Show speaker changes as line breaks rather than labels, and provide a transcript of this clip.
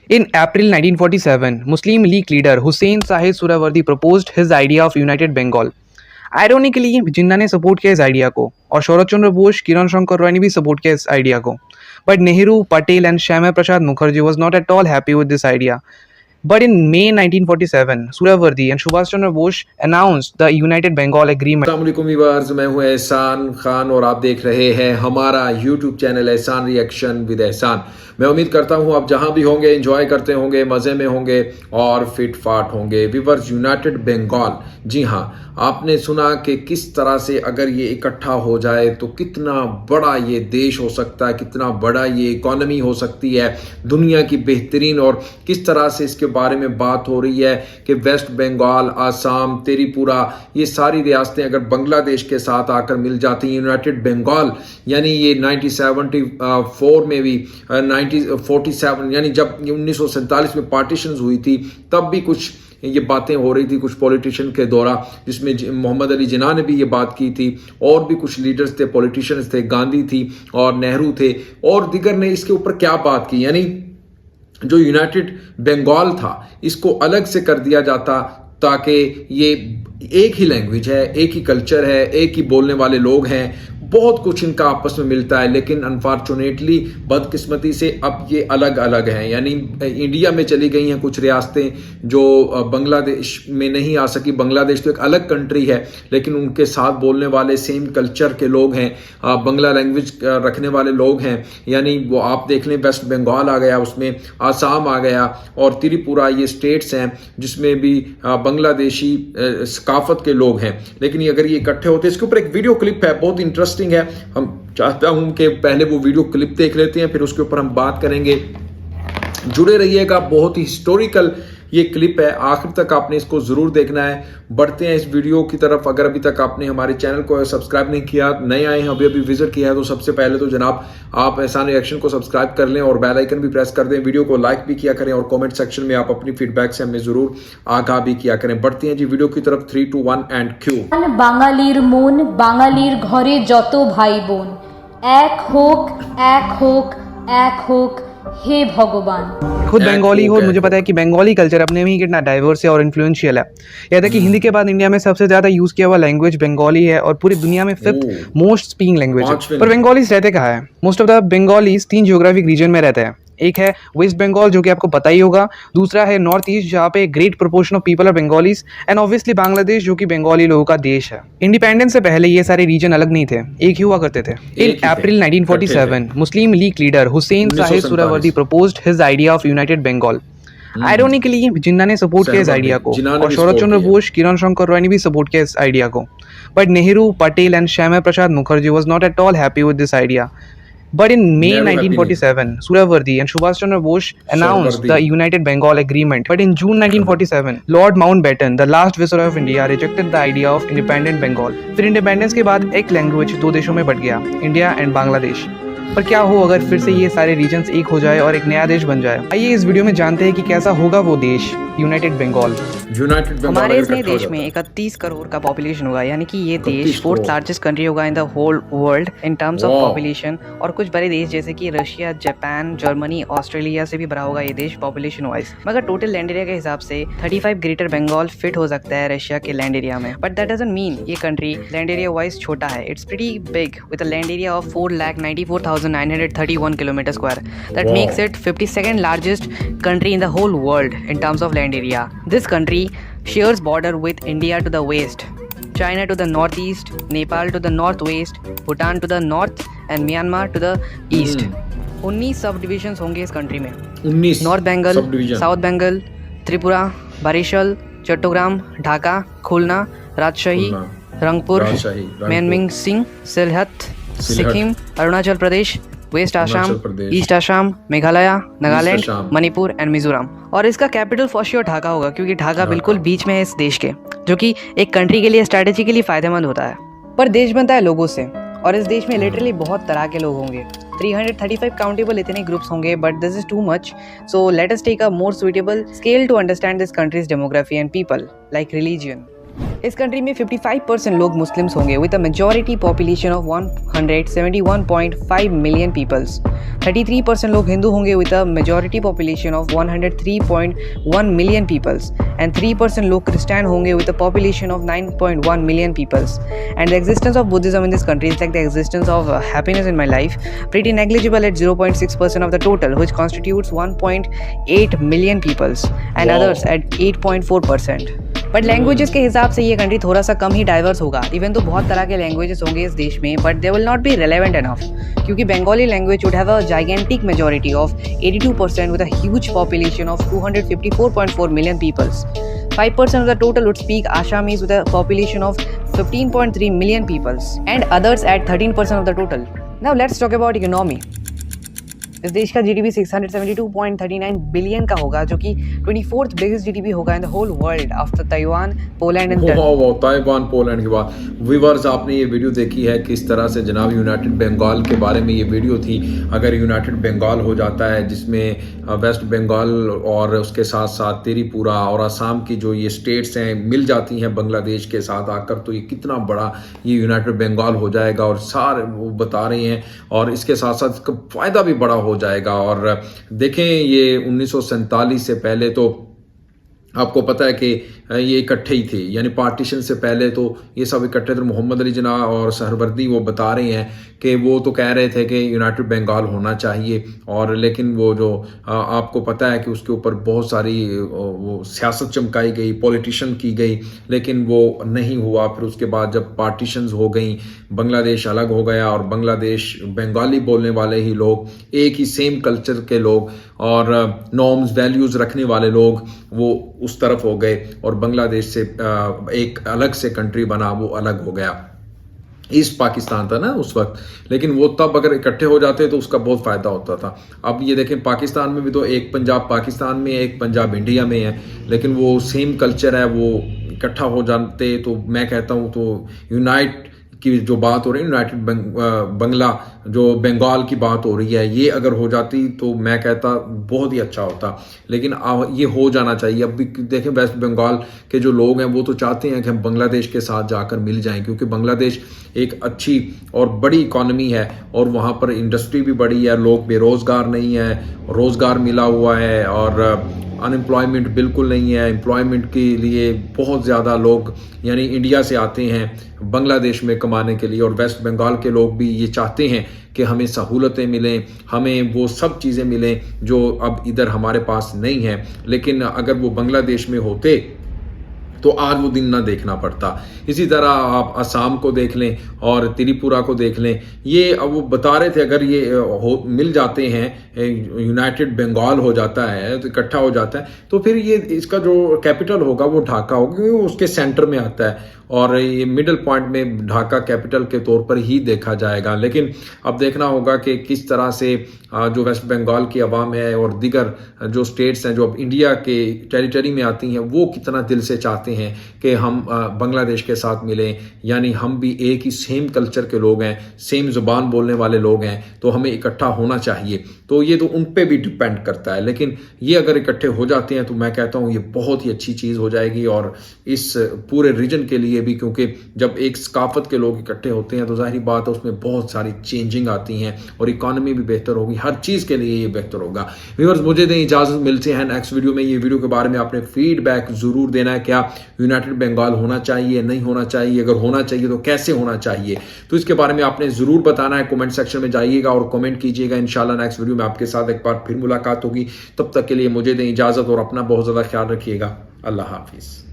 In April 1947, Muslim League leader Hussain Sahib Surawardi proposed his idea of United Bengal. Ironically, Jinnah ने support किया इस idea को और शरद चंद्र बोस, किरण शंकर रॉय ने भी सपोर्ट किया इस आइडिया को. But Nehru, Patel and Shyama Prasad Mukherjee was not at all happy with this idea. But in May 1947, Surawardi and Subhash Chandra Bose announced the United Bengal Agreement.
अस्सलामुअलैकुम viewers, मैं हूं एहसान खान और आप देख रहे हैं हमारा यूट्यूब चैनल एहसान रिएक्शन विद एहसान. मैं उम्मीद करता हूं आप जहां भी होंगे एंजॉय करते होंगे, मज़े में होंगे और फिट फाट होंगे. व्यूअर्स, यूनाइटेड बंगाल, जी हां, आपने सुना कि किस तरह से अगर ये इकट्ठा हो जाए तो कितना बड़ा ये देश हो सकता है, कितना बड़ा ये इकोनॉमी हो सकती है, दुनिया की बेहतरीन. और किस तरह से इसके बारे में बात हो रही है कि वेस्ट बंगाल, आसाम, त्रिपुरा, ये सारी रियासतें अगर बांग्लादेश के साथ आकर मिल जाती हैं, यूनाइटेड बंगाल, यानी ये 1974 में भी 1947 यानी जब 1947 में पार्टीशन हुई थी तब भी कुछ ये बातें हो रही थी कुछ पॉलिटिशियन के द्वारा, जिसमें मोहम्मद अली जिन्ना ने भी ये बात की थी और भी कुछ लीडर्स थे, पॉलिटिशियंस थे, गांधी थी और नेहरू थे और दिगर ने इसके ऊपर क्या बात की. यानी जो यूनाइटेड बंगाल था इसको अलग से कर दिया जाता ताकि ये एक ही लैंग्वेज है, एक ही कल्चर है, एक ही बोलने वाले लोग हैं, बहुत कुछ इनका आपस में मिलता है. लेकिन अनफॉर्चुनेटली, बदकिस्मती से अब ये अलग अलग हैं. यानी इंडिया में चली गई हैं कुछ रियासतें जो बांग्लादेश में नहीं आ सकी. बांग्लादेश तो एक अलग कंट्री है लेकिन उनके साथ बोलने वाले सेम कल्चर के लोग हैं, बांग्ला लैंग्वेज रखने वाले लोग हैं. यानी वो आप देख लें, वेस्ट बंगाल आ गया, उसमें आसाम आ गया और त्रिपुरा, ये स्टेट्स हैं जिसमें भी बांग्लादेशी सकाफत के लोग हैं. लेकिन अगर ये इकट्ठे होते, इसके ऊपर एक वीडियो क्लिप है, बहुत इंटरेस्टिंग है. हम चाहता हूं कि पहले वो वीडियो क्लिप देख लेते हैं, फिर उसके ऊपर हम बात करेंगे. जुड़े रहिएगा, बहुत ही हिस्टोरिकल ये क्लिप है, आखिर तक आपने इसको जरूर देखना है. बढ़ते हैं इस वीडियो की तरफ. अगर अभी तक आपने हमारे चैनल को सब्सक्राइब नहीं किया, नए आए हैं, अभी विजिट किया है, तो सबसे पहले तो जनाब आप एहसान रिएक्शन को सब्सक्राइब कर लें और बेल आइकन भी प्रेस कर दें. वीडियो को लाइक भी किया करें और कमेंट सेक्शन में आप अपनी फीडबैक से हमें जरूर आगाह भी किया करें. बढ़ते हैं जी वीडियो की तरफ. 3, 2, 1 एंड क्यू.
বাঙালির মন, বাঙালির ঘরে যত ভাই বোন, এক হোক, এক হোক, এক হোক, हे भगवान.
खुद बंगाली हो, मुझे पता है कि बंगाली कल्चर अपने में ही कितना डाइवर्स है और इन्फ्लुएंशियल है. यह था कि हिंदी के बाद इंडिया में सबसे ज्यादा यूज किया हुआ लैंग्वेज बंगाली है और पूरी दुनिया में 5th मोस्ट स्पीकिंग लैंग्वेज है. पर बंगालीज रहते कहाँ है? Most of the Bengalis 3 geographic region में रहते हैं. एक है वेस्ट बंगाल, जो कि आपको पता ही होगा. दूसरा है नॉर्थ ईस्ट, जहाँ पे great proportion of people are Bengalis. And obviously Bangladesh, जो कि बंगाली लोगों का देश है. इंडिपेंडेंस से पहले ये सारे रीजन अलग नहीं थे, एक ही हुआ करते थे. In April 1947, Muslim League leader Hussain Sahib Suhrawardy proposed his idea of United Bengal. Ironically, Jinnah ने सपोर्ट किया इस आइडिया को और शरद चंद्र बोस, किरण शंकर रॉय ने भी सपोर्ट किया इस आइडिया को. But Nehru, Patel and Shyama Prasad Mukherjee was not at all happy with this idea. But in May 1947, Surawardi and Subhash Chandra Bose announced the United Bengal Agreement. But in June 1947, Lord Mountbatten, the last viceroy of India, rejected the idea of independent Bengal. फिर independence के बाद एक language 2 देशों में but गया, India and Bangladesh. पर क्या हो अगर फिर से ये सारे रीजन्स एक हो जाए और एक नया देश बन जाए? आइए इस वीडियो में जानते हैं कि कैसा होगा वो देश, यूनाइटेड बंगाल.
हमारे इस नए देश में 31 करोड़ का पॉपुलेशन होगा, यानी कि ये देश 4th लार्जेस्ट कंट्री होगा in the whole world in terms of population. और कुछ बड़े देश जैसे कि रशिया, जापान, जर्मनी, ऑस्ट्रेलिया से भी बड़ा होगा ये देश पॉपुलेशन वाइज. मगर टोटल लैंड एरिया के हिसाब से 35 ग्रेटर बंगाल फिट हो सकता है रशिया के लैंड एरिया में. बट दैट डजंट मीन ये कंट्री लैंड एरिया वाइज छोटा है. It's pretty big with a land area of 4,94,931 kilometre square. That makes it 52nd largest country in the whole world in terms of land area. This country shares border with India to the west, China to the northeast, Nepal to the northwest, Bhutan to the north and Myanmar to the east. 19 सब divisions होंगे इस country में. 19 north Bengal, south Bengal, Tripura, Barishal, Chattogram, Dhaka, Khulna, Rajshahi, Rangpur, Mymensingh, Sylhet, Sikkim, Arunachal Pradesh, west Assam, east Assam, Meghalaya, Nagaland, Manipur and Mizoram. और इसका capital for sure Dhaka होगा, क्योंकि ढाका बिल्कुल बीच में है इस देश के, जो कि एक कंट्री के लिए स्ट्रैटेजिकली फायदेमंद होता है. पर देश बनता है लोगों से, और इस देश में लिटरली बहुत तरह के लोग होंगे. 335 काउंटेबल इतने ग्रुप्स होंगे, but this is too much. So let us take a more suitable scale to understand this country's demography and people like religion. इस कंट्री में 55% लोग मुस्लिम्स होंगे with a majority population of 171.5 million peoples. 33% लोग हिंदू होंगे with a majority population of 103.1 million peoples and 3% लोग Christian होंगे with a population of 9.1 million peoples. And the existence of Buddhism in this country is like the existence of happiness in my life, pretty negligible at 0.6% of the total, which constitutes 1.8 million peoples, and others at 8.4%. But languages के हिसाब से ये country थोड़ा सा कम ही diverse होगा। Even तो बहुत तरह के लैंग्वेजेस होंगे इस देश में, but they will not be relevant enough, क्योंकि Bengali language would have a gigantic majority of 82% with a huge population of 254.4 million peoples. 5% of the total would speak Assamese with a population of 15.3 million peoples, and others at 13% of the total. Now let's talk about economy. इस देश का GDP 672.39 billion का होगा, जो कि 24th biggest GDP होगा in the whole world after Taiwan, Poland and
Taiwan, Poland के बाद। व्यूअर्स, आपने ये वीडियो देखी है किस तरह से जनाब यूनाइटेड बंगाल के बारे में ये वीडियो थी। अगर यूनाइटेड बंगाल हो जाता है, जिसमें वेस्ट बंगाल और उसके साथ साथ त्रिपुरा और असम की जो ये स्टेट्स हैं मिल जाती हैं बांग्लादेश के साथ आकर, तो ये कितना बड़ा ये यूनाइटेड बंगाल हो जाएगा। और सारे वो बता रहे हैं, और इसके साथ साथ इसका फ़ायदा भी बड़ा हो जाएगा। और देखें, ये 1947 से पहले तो आपको पता है कि ये इकट्ठे ही थे, यानी पार्टीशन से पहले तो ये सब इकट्ठे थे। मोहम्मद अली जिन्ना और सहरवर्दी वो बता रहे हैं कि वो तो कह रहे थे कि यूनाइटेड बंगाल होना चाहिए, और लेकिन वो जो आपको पता है कि उसके ऊपर बहुत सारी वो सियासत चमकाई गई, पॉलिटिशन की गई, लेकिन वो नहीं हुआ। फिर उसके बाद जब पार्टीशंस हो गई, बांग्लादेश अलग हो गया, और बांग्लादेश बंगाली बोलने वाले ही लोग, एक ही सेम कल्चर के लोग और नॉर्म्स वैल्यूज़ रखने वाले लोग वो उस तरफ हो गए, और बांग्लादेश से एक अलग से कंट्री बना, वो अलग हो गया। ईस्ट पाकिस्तान था ना उस वक्त, लेकिन वो तब अगर इकट्ठे हो जाते तो उसका बहुत फ़ायदा होता था। अब ये देखें, पाकिस्तान में भी तो एक पंजाब पाकिस्तान में है, एक पंजाब इंडिया में है, लेकिन वो सेम कल्चर है, वो इकट्ठा हो जाते तो मैं कहता हूँ तो यूनाइट की जो बात हो रही है, यूनाइटेड बंगला जो बंगाल की बात हो रही है, ये अगर हो जाती तो मैं कहता बहुत ही अच्छा होता। लेकिन ये हो जाना चाहिए। अब भी देखें, वेस्ट बंगाल के जो लोग हैं वो तो चाहते हैं कि हम बांग्लादेश के साथ जाकर मिल जाएं, क्योंकि बांग्लादेश एक अच्छी और बड़ी इकॉनमी है, और वहाँ पर इंडस्ट्री भी बड़ी है, लोग बेरोज़गार नहीं है, रोज़गार मिला हुआ है, और अनएम्प्लॉयमेंट बिल्कुल नहीं है। एम्प्लॉयमेंट के लिए बहुत ज़्यादा लोग यानी इंडिया से आते हैं बांग्लादेश में कमाने के लिए, और वेस्ट बंगाल के लोग भी ये चाहते हैं कि हमें सहूलतें मिलें, हमें वो सब चीज़ें मिलें जो अब इधर हमारे पास नहीं है। लेकिन अगर वो बांग्लादेश में होते तो आज वो दिन ना देखना पड़ता। इसी तरह आप असम को देख लें और त्रिपुरा को देख लें, ये अब वो बता रहे थे अगर ये मिल जाते हैं, यूनाइटेड बंगाल हो जाता है, तो इकट्ठा हो जाता है, तो फिर ये इसका जो कैपिटल होगा वो ढाका होगा, क्योंकि वो उसके सेंटर में आता है, और ये मिडल पॉइंट में ढाका कैपिटल के तौर पर ही देखा जाएगा। लेकिन अब देखना होगा कि किस तरह से जो वेस्ट बंगाल की आवाम है और दीगर जो स्टेट्स हैं जो अब इंडिया के टेरिटरी में आती हैं, वो कितना दिल से चाहते हैं कि हम बांग्लादेश के साथ मिलें, यानी हम भी एक ही सेम कल्चर के लोग हैं, सेम ज़ुबान बोलने वाले लोग हैं, तो हमें इकट्ठा होना चाहिए। तो ये तो उन पे भी डिपेंड करता है, लेकिन ये अगर इकट्ठे हो जाते हैं तो मैं कहता हूँ ये बहुत ही अच्छी चीज़ हो जाएगी, और इस पूरे रीजन के लिए भी, क्योंकि जब एक सकाफत के लोग इकट्ठे होते हैं तो जाहिर बात है उसमें बहुत सारी चेंजिंग आती हैं, और इकॉनमी भी बेहतर होगी, हर चीज़ के लिए ये बेहतर होगा। व्यूअर्स, मुझे दें इजाज़त, मिलते हैं नेक्स्ट वीडियो में। ये वीडियो के बारे में आपने फीडबैक ज़रूर देना है, क्या यूनाइटेड बंगाल होना चाहिए, नहीं होना चाहिए, अगर होना चाहिए तो कैसे होना चाहिए, तो इसके बारे में आपने ज़रूर बताना है। कमेंट सेक्शन में जाइएगा और कमेंट कीजिएगा। इंशाल्लाह नेक्स्ट वीडियो में आपके साथ एक बार फिर मुलाकात होगी। तब तक के लिए मुझे दें इजाज़त और अपना बहुत ज़्यादा ख्याल रखिएगा। अल्लाह हाफिज़।